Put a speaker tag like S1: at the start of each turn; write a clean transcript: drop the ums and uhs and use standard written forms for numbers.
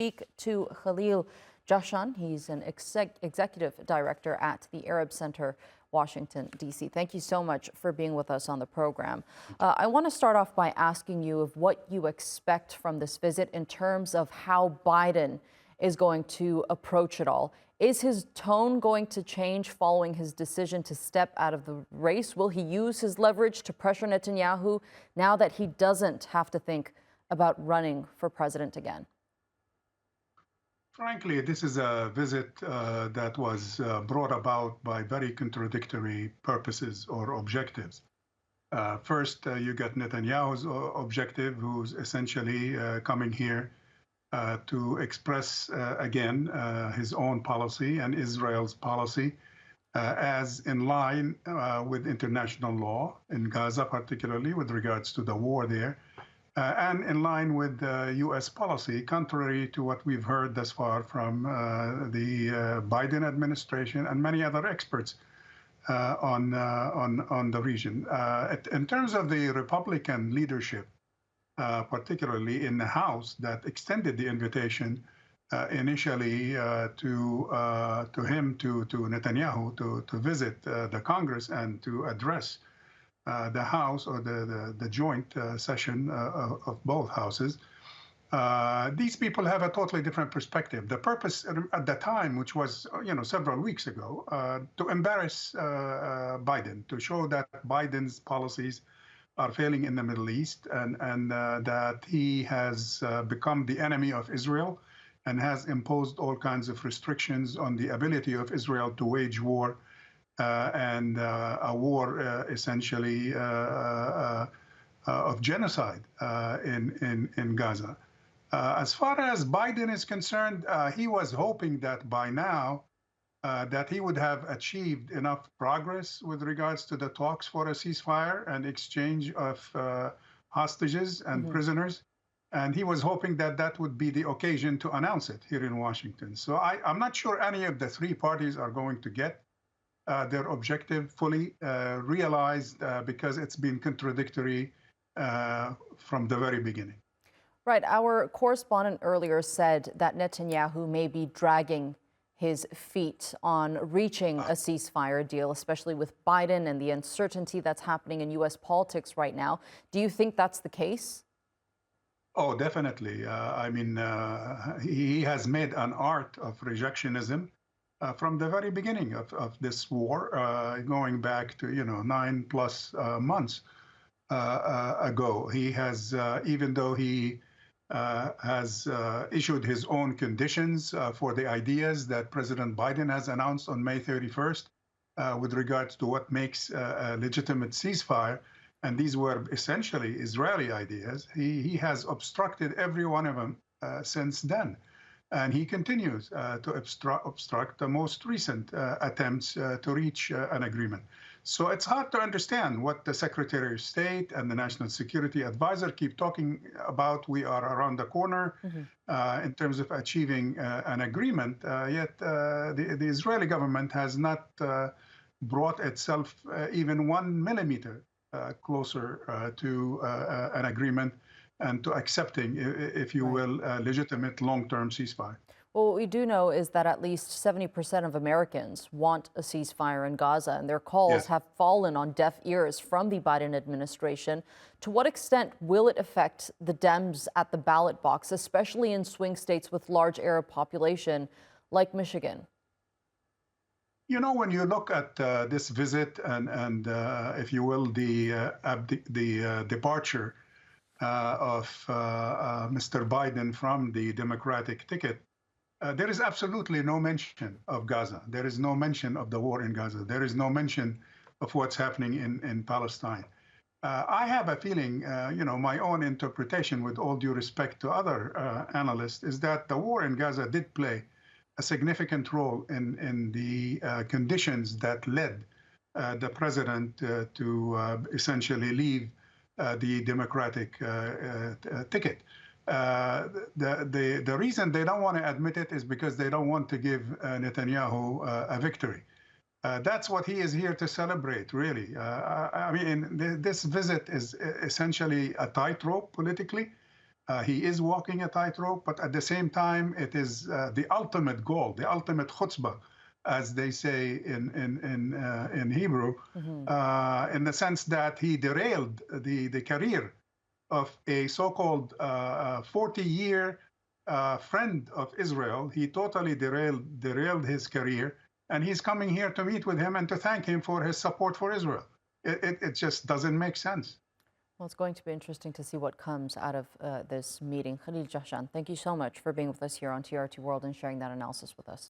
S1: Speak to Khalil Jahshan. He's an executive director at the Arab Center, Washington, D.C. Thank you so much for being with us on the program. I want to start off by asking you of what you expect from this visit in terms of how Biden is going to approach it all. Is his tone going to change following his decision to step out of the race? Will he use his leverage to pressure Netanyahu now that he doesn't have to think about running for president again?
S2: Frankly, this is a visit that was brought about by very contradictory purposes or objectives. First, you get Netanyahu's objective, who's essentially coming here to express again his own policy and Israel's policy as in line with international law in Gaza, particularly with regards to the war there. And in line with U.S. policy, contrary to what we've heard thus far from the Biden administration and many other experts on the region. In terms of the Republican leadership, particularly in the House, that extended the invitation initially to him, to Netanyahu, to visit the Congress and to address the House or the joint session of both houses. These people have a totally different perspective. The purpose at the time, which was several weeks ago, to embarrass Biden, to show that Biden's policies are failing in the Middle East and that he has become the enemy of Israel and has imposed all kinds of restrictions on the ability of Israel to wage war and a war essentially of genocide in Gaza. As far as Biden is concerned, he was hoping that by now that he would have achieved enough progress with regards to the talks for a ceasefire and exchange of hostages and prisoners. And he was hoping that that would be the occasion to announce it here in Washington. So I'm not sure any of the three parties are going to get their objective fully realized because it's been contradictory from the very beginning.
S1: Right. Our correspondent earlier said that Netanyahu may be dragging his feet on reaching a ceasefire deal, especially with Biden and the uncertainty that's happening in U.S. politics right now. Do you think that's the case?
S2: Oh, definitely. I mean, he has made an art of rejectionism from the very beginning of this war, going back to 9+ months ago. He has, even though he has issued his own conditions for the ideas that President Biden has announced on May 31st with regards to what makes a legitimate ceasefire, and these were essentially Israeli ideas. He has obstructed every one of them since then. And he continues to obstruct the most recent attempts to reach an agreement. So it's hard to understand what the Secretary of State and the National Security Advisor keep talking about. We are around the corner in terms of achieving an agreement, yet the Israeli government has not brought itself even 1 millimeter closer to an agreement and to accepting, if you will, a legitimate long-term ceasefire.
S1: Well, what we do know is that at least 70% of Americans want a ceasefire in Gaza, and their calls have fallen on deaf ears from the Biden administration. To what extent will it affect the Dems at the ballot box, especially in swing states with large Arab population like Michigan?
S2: You know, when you look at this visit and if you will, the departure of Mr. Biden from the Democratic ticket, there is absolutely no mention of Gaza. There is no mention of the war in Gaza. There is no mention of what's happening in Palestine. I have a feeling, my own interpretation, with all due respect to other analysts, is that the war in Gaza did play a significant role in the conditions that led the president to essentially leave the Democratic ticket. The reason they don't want to admit it is because they don't want to give Netanyahu a victory. That's what he is here to celebrate, really. I mean, this visit is essentially a tightrope politically. He is walking a tightrope, but at the same time, it is the ultimate goal, the ultimate chutzpah, as they say in Hebrew, in the sense that he derailed the career of a so-called 40-year friend of Israel. He totally derailed his career, and he's coming here to meet with him and to thank him for his support for Israel. It just doesn't make sense.
S1: Well, it's going to be interesting to see what comes out of this meeting. Khalil Jahshan, thank you so much for being with us here on TRT World and sharing that analysis with us.